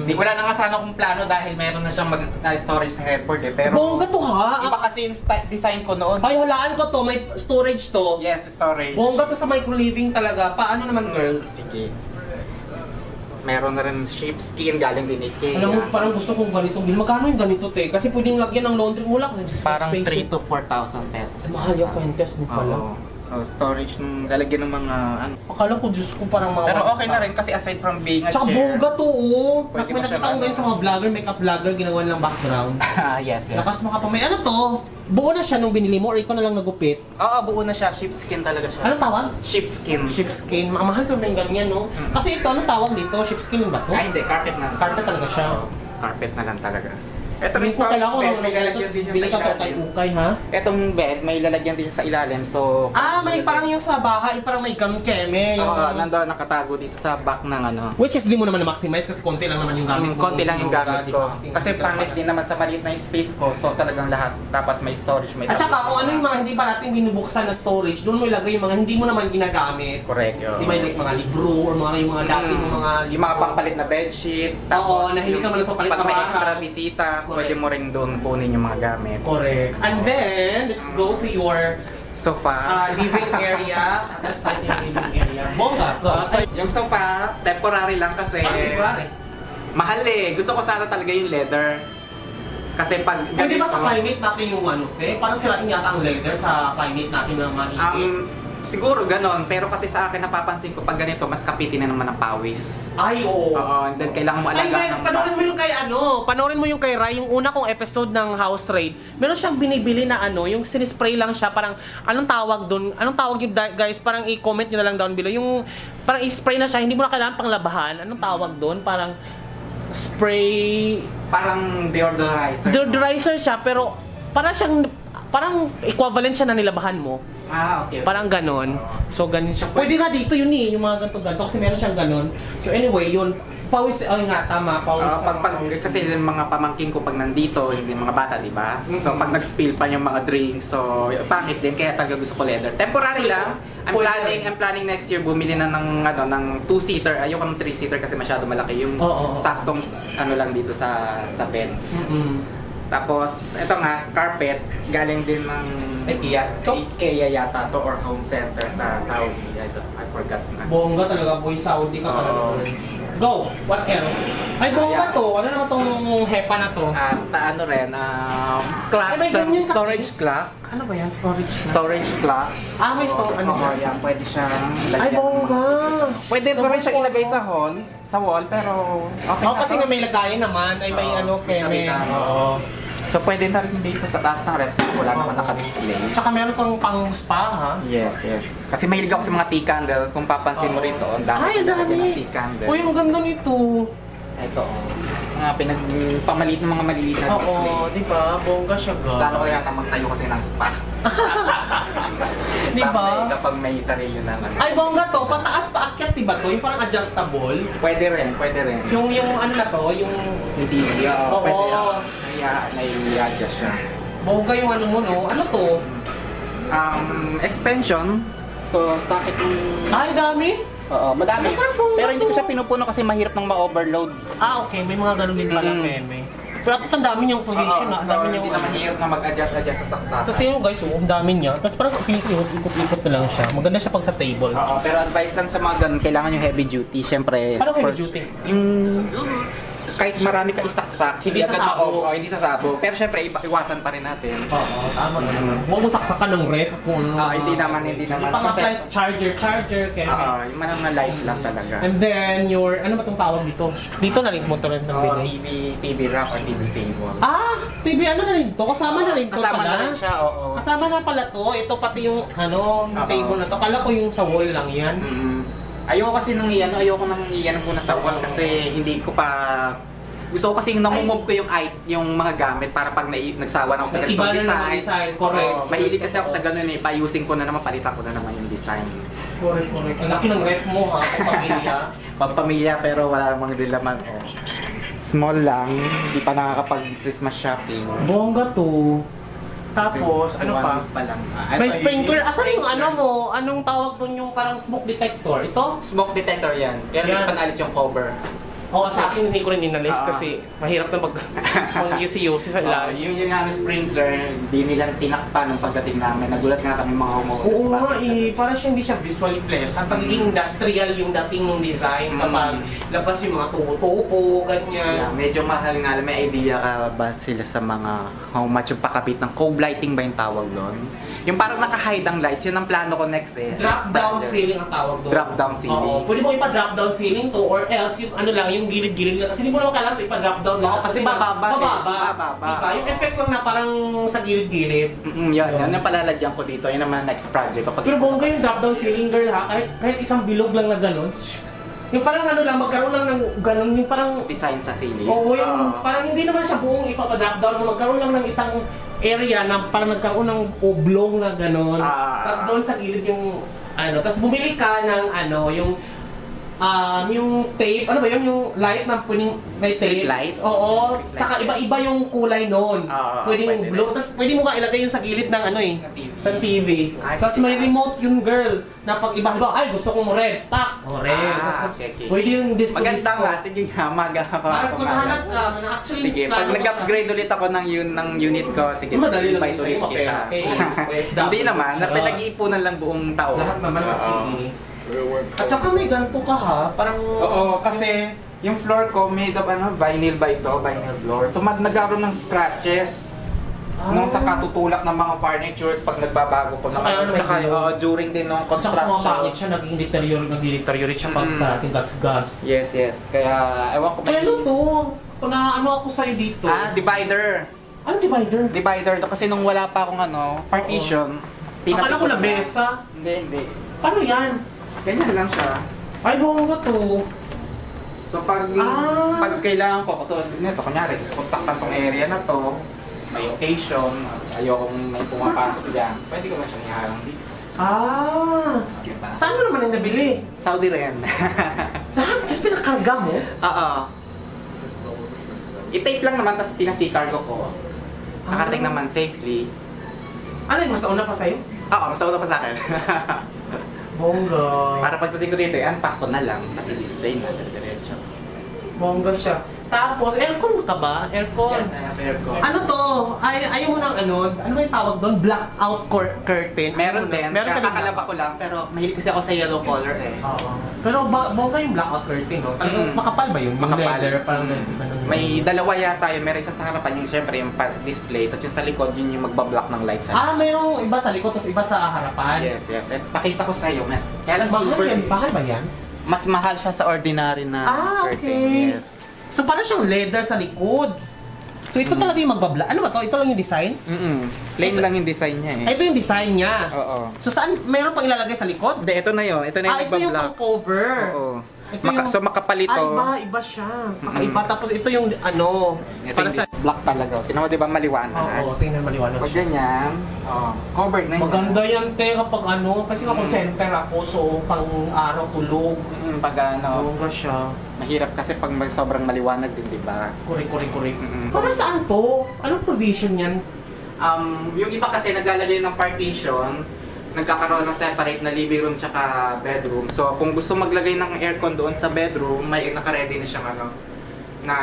di wala na nga sana akong plano dahil meron na siyang storage sa headboard eh. Pero, Bongga to ha. iba kasi yung design ko noon. Ay, halaan ko to. May storage to. Yes, storage. Bongga to sa micro-living talaga. Paano naman, girl? Sige. Meron na rin sheepskin galing din IKEA. Alam mo, parang gusto kong ganito. Magkano yung ganito, te? Kasi pwedeng lagyan ng laundry mo lang. Parang Space 3 to 4,000 pesos. Mahal yung Fuentes din pala. Oo. So, storage ng lalagyan ng mga ano. Akala ko, Diyos ko, parang mga... Pero okay na rin kasi aside from being a Tsaka chair. bongga to, oh. Pwede mo Nakita siya ko ngayon sa mga vlogger, makeup vlogger, ginawa nilang background. Yes, yes. Lakas makapamay. Ano to? Buo na siya nung binili mo or ikaw na lang nagupit? Oo, buo na siya. Sheepskin talaga siya. Anong tawag? Sheepskin. Sheepskin. Mahal sa mga ganyan, no? Kasi ito, anong tawag dito? Sheepskin yung ba to? Ay, hindi. Carpet na. Carpet talaga siya. Carpet na lang talaga. Ito Sabi rin ko, kailangan ko bed, lang may lalagyan din bili yung ka sa sa ilalim. ukay, ha? Itong bed, may lalagyan din sa ilalim. So, May parang yung sa bahay, parang may keme. Oo, nandoon nakatago dito sa back ng ano. Which is di mo naman na-maximize kasi konti lang naman yung gamit mo. Konti lang yung gamit ko. Di ba? Kasi pangit din naman sa maliit na yung space ko. So talagang lahat dapat may storage, may At saka kung ano yung mga hindi pa natin binubuksan na storage, doon mo ilagay yung mga hindi mo naman ginagamit. correct yun. Di ba like mga libro or mga yung mga dati mo mga yung mga pampalit na bedsheet. Oo, na hindi ka naman nagpapalit pag may araw-araw. extra bisita, Correct. pwede mo rin doon kunin yung mga gamit. Correct. And then, let's go to your Sofa. living area. Atras tayo sa living area. Bongga, go. So, yung sofa, temporary lang kasi. Temporary. Mahal eh. Gusto ko sana talaga yung leather. Kasi pag Pwede ba sa ganito- climate natin yung ano, te? Parang sirain yata ang leather sa climate natin ng manigit. Siguro ganon, pero kasi sa akin napapansin ko pag ganito, mas kapitin na naman ang pawis. Ay, oo. Oo, and then kailangan mo Ay, alagaan ng panoorin mo yung kay panoorin mo yung kay Rai, yung una kong episode ng House Trade. Meron siyang binibili na yung sinispray lang siya, parang, anong tawag doon? Anong tawag yun, guys? Parang i-comment nyo na lang down below. Yung, parang i-spray na siya, hindi mo na kailangan pang labahan. Anong tawag doon? Parang, spray... Parang deodorizer. Deodorizer siya, pero, parang equivalent siya na nilabahan mo. Okay. Parang ganon. So, ganon siya. Pwede nga dito yun yung mga ganito-ganito kasi meron siyang ganon. So, anyway, yun. Pawis, nga, tama. Pawis. Kasi yung mga pamangkin ko pag nandito, hindi mga bata, di ba? So pag nag-spill pa yung mga drinks, so pangit din, kaya talaga gusto ko leather. Temporary lang. I'm planning next year bumili na ng 2-seater. Ayoko ng 3-seater kasi masyado malaki. Yung saktong lang dito sa bed. Tapos, ito nga, carpet, galing din ng IKEA yata to or home center sa Saudi. I forgot na. Bongga talaga, boy. Saudi ka talaga. Go! What else? Ay, bongga to. Ano naman tong hepa na to? At ano rin, clock, Ay, may ganyan sa- storage clock. Ano ba yan? Storage na? Storage clock. May store, ano Oo, siya? yan, pwede siyang lagyan. Ay, ng bongga! mga CD. Pwede rin siyang ilagay sa wall, pero okay na Kasi to. nga may lagayan naman. Ay, may Oo, keme. sabitan. Oo. So pwede na rin dito sa taas ng reps, wala naman naka-display. Tsaka meron kang pang spa, ha? Yes, yes. Kasi mahilig ako sa mga tea candle. Kung papansin mo rito, ang dami Ay, ang nilagyan ng dami! tea candle. Uy, ang ganda nito. Ito, mga pinagpamalit ng mga maliliit na display. Oo, di ba? Bongga siya, ga. Plano ko yata magtayo kasi ng spa. Di ba? Someday, kapag may sarili na lang. Ay, bongga to. Pataas pa akyat, di ba to? Yung parang adjustable. Pwede rin, pwede rin. Yung ano na to, yung... Yung TV, Oo. pwede. Nai-adjust siya. Bongga yung ano mo, no? Ano to? Extension. So, sakit yung... Ay, dami? Oo, madami. Ay, parang bongga Pero hindi ko to. siya pinupuno kasi mahirap ng ma-overload. Okay. May mga ganun din pala, meme. Pero tapos ang dami niyang position, ang dami niyang... hindi na mahirap na mag-adjust sa saksakan. Tapos tingnan mo guys, ang dami niya. Tapos parang ikot-ikot na lang siya. Maganda siya pag sa table. Oo, pero advice lang sa mga ganun, kailangan yung heavy duty. Siyempre, Parang heavy first- duty? Yung kahit marami ka isaksak, Hindi agad sasabog. hindi sasabog. Pero syempre, iwasan pa rin natin. Oo, tama naman. Huwag mo saksakan ng ref kung ano. Hindi naman. Hindi pang Kasi- apply sa charger, kaya. Yung mga light lang talaga. And then, ano ba itong tawag dito? Dito na rin mo ito rin ng TV rack or TV table. TV ano na rin to? Kasama na rin to Kasama pala. na rin siya, oo. Kasama na pala to. Ito pati yung yung Oo. table na to. Kala ko yung sa wall lang yan. Ayoko kasi ayoko nang iyan muna sa wall kasi hindi ko pa gusto ko kasi namumove ko yung mga gamit para pag nagsawa na ako sa Iba ganitong na naman design, correct. Oo, mahilig kasi ako sa ganun pa-using ko na naman, palitan ko na naman yung design. Correct. Ang laki ng ref mo ha, kung pamilya. Pampamilya pero wala namang dilaman. Small lang, hindi pa nakakapag-Christmas shopping. Bongga to. Tapos, Kasi ano one pa? week pa lang. May sprinkler. Asan yung ano mo? Anong tawag dun yung parang smoke detector? Ito? Smoke detector yan. Kaya Yan. hindi pa naalis yung cover. Oo, sa akin hindi ko rin inalis Oo. kasi mahirap na mag-yusi-yusi sa ilalim. Yung nga na sprinkler, di nilang tinakpan nung pagdating namin. Nagulat nga kami mga homeowners. Oo nga parang siya hindi siya visually pleasant. Pagiging industrial yung dating ng design kapag labas yung mga tubo-tubo, ganyan. Yeah, medyo mahal nga. May idea ka ba sila sa mga how much yung pakabit ng cove lighting ba yung tawag doon? Yung parang naka-hide ang lights, yun ang plano ko next eh. Drop-down ceiling ang tawag doon. Drop-down ceiling. Oo, pwede mo ipa-drop-down ceiling to or else yung ano lang, yung gilid-gilid lang. Kasi hindi mo naman kailangan ito ipa-drop-down lang. Oo, kasi bababa eh. Bababa. Bababa. Diba? Yung effect lang na parang sa gilid-gilid. Yan yung palalagyan ko dito. Yun naman next project. Kapag Pero bongga yung drop-down ceiling girl ha, kahit isang bilog lang na gano'n. Yung parang ano lang, magkaroon lang ng gano'n, yung parang design sa ceiling. oo, yung parang hindi naman siya buong ipapadrop down, magkaroon lang ng isang area na parang nagkaroon ng oblong na gano'n. Tapos doon sa gilid yung tapos bumili ka ng yung tape, ano ba yun? Yung light na pwedeng may Street tape. light? Oo. Street light. Tsaka iba-iba yung kulay noon. Pwedeng pwede blue. rin. Tapos pwede mo ka ilagay yung sa gilid ng Ng TV. sa TV. Ay, Tapos sige. may remote yung girl na pag iba, ay gusto kong red. Pak! O red. Tapos okay. pwede yung disco-disco. Maganda nga. Sige nga, Parang maghahanap ka, actually Sige, pag plano ko nag-upgrade ulit ako ng unit ko, sige, Madali lang invite sa'yo, ulit kita. okay. Hindi naman, Charot. pinag-iipunan lang buong taon. Lahat naman kasi. Oo. At saka may ganito ka ha, parang... Oo, kasi yung floor ko made of vinyl ba ito? Vinyl floor. So nagkaroon ng scratches nung sa katutulak ng mga furnitures pag nagbabago ko. So, kaya naman Tsaka yung- during din nung At saka pumapangit construction. siya, naging deteriorate siya pag parating gas-gas. Yes. Kaya, ewan ko Kaya ano to? Kung naano ako sa'yo dito. Divider. Ano divider? Divider to kasi nung wala pa akong partition. Akala ko tinapik lamesa. Hindi. Paano yan? Ganyan lang siya. Ay, bongga to. So pag kailangan ko, nito, kunyari, gusto kong takpan tong area na to, may occasion, ayokong may pumapasok dyan, pwede ko lang siyang iharang dito. Diba? Saan mo naman yung nabili? Saudi rin. Lahat yung pinakarga mo? Oo. I-tape lang naman, tapos pinasicargo ko. Nakarating naman safely. Ano yung mas nauna pa sa'yo? Oo, mas nauna pa sa akin. Bongga. Para pagdating ko dito, unpack ko na lang, kasi display na, diretso. Bongga siya. Tapos, aircon ka ba? Aircon? Yes, I have aircon. Ano to? Ayaw mo ng ano ba yung tawag doon? Blackout curtain? Meron din, Meron ka din. kakalaba ko lang, pero mahilig kasi ako sa yellow color eh. Oo. Pero bongga yung blackout curtain, no? Talagang makapal ba yun? Yung Makapal. leather, parang ganun. May dalawa yata yun, meron isa sa harapan yung syempre yung display, tapos yung sa likod yun yung magbablock ng light sa Mayroong iba sa likod, tapos iba sa harapan. Yes. At pakita ko sa iyo, man. Kaya lang Mahal silver. yan? Mahal ba yan? Mas mahal siya sa ordinary na curtain. Okay. Yes. So parang siyang leather sa likod. So ito talaga yung magbabla. Ano ba to? Ito lang yung design? Plain lang yung design niya eh. Ito yung design niya. Oo. So saan, meron pang ilalagay sa likod? Hindi, ito na yun. Ito na yung Ito yung magbablock. pang cover. Oo. Ito yung... So makapal ito. iba siya. Kakaiba. Tapos ito yung Ito para yung sa... black talaga. Tingnan mo di ba maliwanag? Oo, tingnan maliwanag Pag siya. ganyan, covered na yun. Maganda yan, te, kapag kasi call center ako, so pang araw tulog. Pag Bongga siya. mahirap kasi pag sobrang maliwanag din, di ba? Kuri. Mm-mm. Para saan to? Anong provision yan? Yung iba kasi naglalagay ng partition, nagkakaroon ng separate na living room tsaka bedroom. So kung gusto maglagay ng aircon doon sa bedroom, may naka-ready na siyang na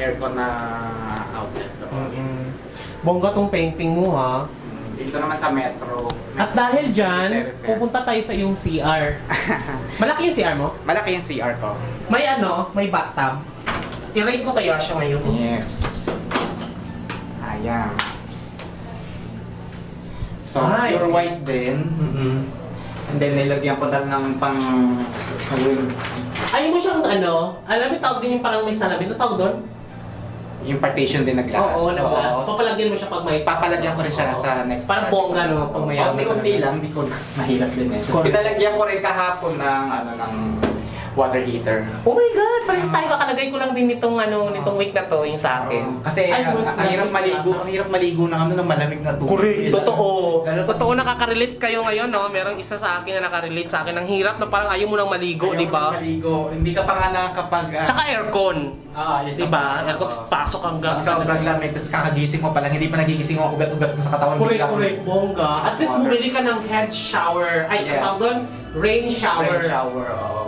aircon na outlet doon. Bongga tong painting mo ha. Dito naman sa metro. At dahil dyan, Terraces. pupunta tayo sa iyong CR. Malaki yung CR mo? Malaki yung CR ko. May may bathtub. I-rate ko kaya siya ngayon. Yes. Ayan. So, Ay. pure white din. And then, nilagyan ko lang ng pang... Ayaw mo siyang ano, alam mo tawag din yung parang may salamin. Ano tawag doon? Yung partition din na glass. Oo, na glass. Oo. Papalagyan mo siya pag may... Papalagyan ko rin siya Oo. sa next Parang bongga, no? Pag may... Unti-unti lang, di ko mahirap din eh. Tapos Correct. pinalagyan ko rin kahapon ng, ng water heater. Oh my God! Parehas tayo kakalagay ko lang din nitong nitong week na to, yung sa akin. Kasi Ay, ang hirap maligo, ng malamig na tubig. Totoo. Lalo pag- Totoo, nakaka-relate kayo ngayon, no? Merong isa sa akin na nakaka-relate sa akin. Ang hirap na parang ayaw mo nang maligo, Ayaw di ba? maligo. Hindi ka pa nga nakakapag... Tsaka aircon. yes, Di ba? Aircon, pasok hanggang... Pag sobrang lamig, tapos kakagising mo pa lang, hindi pa nagigising mo, ugat-ugat mo sa katawan. Correct, bigla. correct. Bongga. At least Water. bumili ka ng head shower. Ay, Yes. ang tawag doon? Rain shower. Rain shower, oo.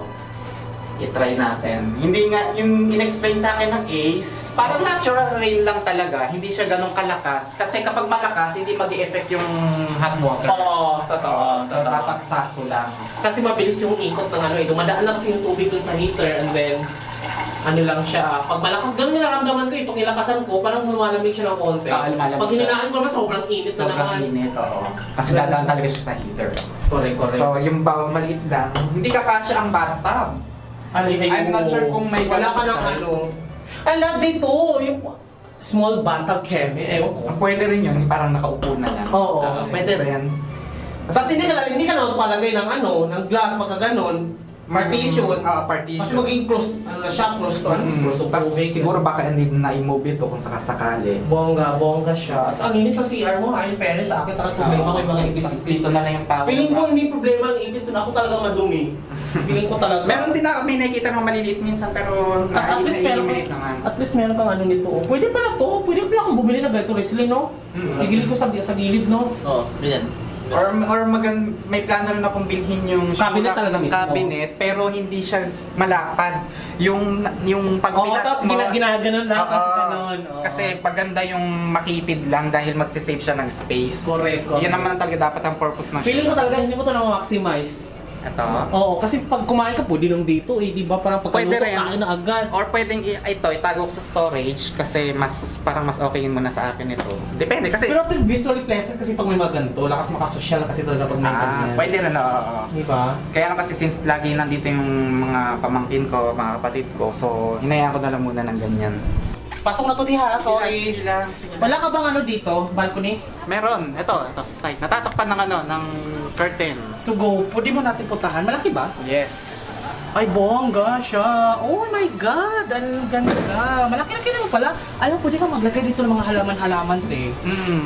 I-try natin. Hindi nga, yung in-explain sa akin ng Ace, parang natural rain lang talaga, hindi siya ganun kalakas. Kasi kapag malakas, hindi mag-i-effect yung hot water. Oo, totoo. So, dapat sakto lang. Kasi mabilis yung ikot ng dumadaan lang kasi yung tubig dun sa heater and then ano lang siya. Pag malakas, ganun nararamdaman ko eh. Pag nilakasan ko, parang lumalamig siya ng konti. Lumalamig Pag siya. hininaan ko naman, sobrang init na naman. Sobrang init, oo. Kasi dadaan talaga siya sa heater. Correct, correct. So, yung bowl maliit lang, hindi ka kasya ang bathtub. I'm not sure kung may wala ka ganun ng size. ano. I love dito, yung small bathtub keme. Ewan ko. Pwede rin yun, parang nakaupo na lang. Oo, Pwede rin. Tapos hindi ka na magpalagay ng ng glass, pagka ganon. Partition. Partition. Kasi magiging close, ano na siya, close to close to Tapos tubig. siguro baka hindi na i-move ito kung sakasakali. Bongga siya. At ang linis sa CR mo, in fairness sa akin, talagang problema ko yung mga ipis-ipis. Dito na lang yung towel. Feeling ko hindi problema ang ipis doon. Ako talaga madumi. Feeling ko talaga. Meron din ako, may nakikita ng maliliit minsan pero At least meron na-eliminate naman. At least meron kang ano nito. Oh. Pwede pala to. Pwede pala akong bumili ng ganito Riesling, no? Igilid ko sa gilid, no? Oo, ganyan. Or may plano rin akong bilhin yung Cabinet Shura talaga mismo. cabinet pero hindi siya malapad. Yung pag Oo, pinas tapos mo, ginaganon lang, Oo, tapos ganon. Oo. Kasi paganda yung makitid lang dahil magsisave siya ng space. Correct. Yan naman talaga dapat ang purpose ng Feeling ko Shura. talaga hindi mo to na-maximize. Ito. Oo, kasi pag kumain ka pwede nung dito eh, di ba? Parang Pwede pagkaluto, rin. kain na agad. Or pwedeng ito, itago ko sa storage kasi parang mas okay yun muna sa akin ito. Depende kasi Pero ito visually pleasant kasi pag may mga ganito, lakas makasosyal kasi talaga pag may ganyan. pwede rin, oo. Di ba? Kaya lang kasi since lagi nandito yung mga pamangkin ko, mga kapatid ko, so hinayaan ko na lang muna ng ganyan. Pasok na to diha, sorry. Sige lang, sige lang. Wala ka bang ano dito? Balcony? Meron, ito sa side. Natatakpan ng ng curtain. So go, pwede mo natin puntahan. Malaki ba? Yes. Ay, bongga siya. Oh my God, ang ganda. Malaki-laki naman pala. Alam, pwede ka maglagay dito ng mga halaman-halaman, te.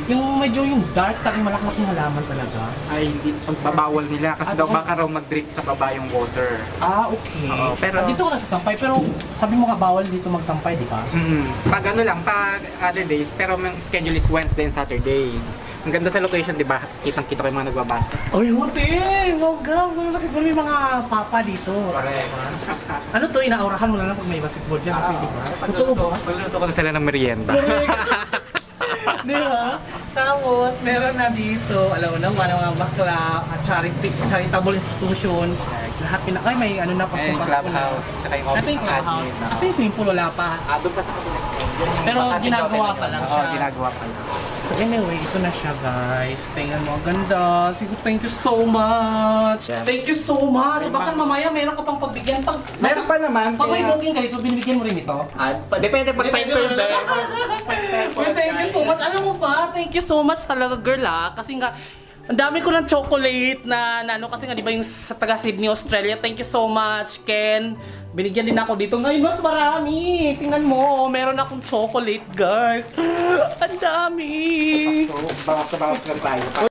Yung medyo yung dark, talagang malaki-laking halaman talaga. Ay, hindi pagbabawal nila kasi daw baka raw mag-drip sa baba yung water. Ah, okay. Oo, pero- Dito ka nagsasampay, pero sabi mo nga bawal dito magsampay, di ba? Pag ano lang, pag other days, pero yung schedule is Wednesday and Saturday. Ang ganda sa location, di ba? Kitang-kita ko yung mga nagbabasket. Ay, hote! Bongga! Kasi may mga papa dito. Ano to, inaurahan mo na lang pag may basketball dyan kasi, di ba? Totoo ba? Pagluto ko na sila ng merienda. Di ba? Tapos, meron na dito, alam mo na, mga bakla, charitable institution, lahat ay may ano na, And Pasko-Pasko na. clubhouse, tsaka yung Ito office yung ng clubhouse. admin. Kasi yung swimming pool wala pa. Doon pa sa kabila. Pero ginagawa pa lang siya. Oo, ginagawa pa lang. So anyway, ito na siya guys. Tingnan mo, ang ganda. Siguro thank you so much. Yeah. Thank you so much. Baka mamaya meron ka pang pagbigyan. Meron pa naman. Pag may kaya- booking ka dito, binibigyan mo rin ito? Depende pag time per day. Well, thank you so much. Alam mo ba, thank you so much talaga girl kasi nga, ang dami ko ng chocolate na ano kasi nga di ba yung sa taga Sydney, Australia. Thank you so much, Ken. Binigyan din ako dito. Ngayon mas marami. Tingnan mo, meron akong chocolate, guys. Ang dami. So, bawas na tayo.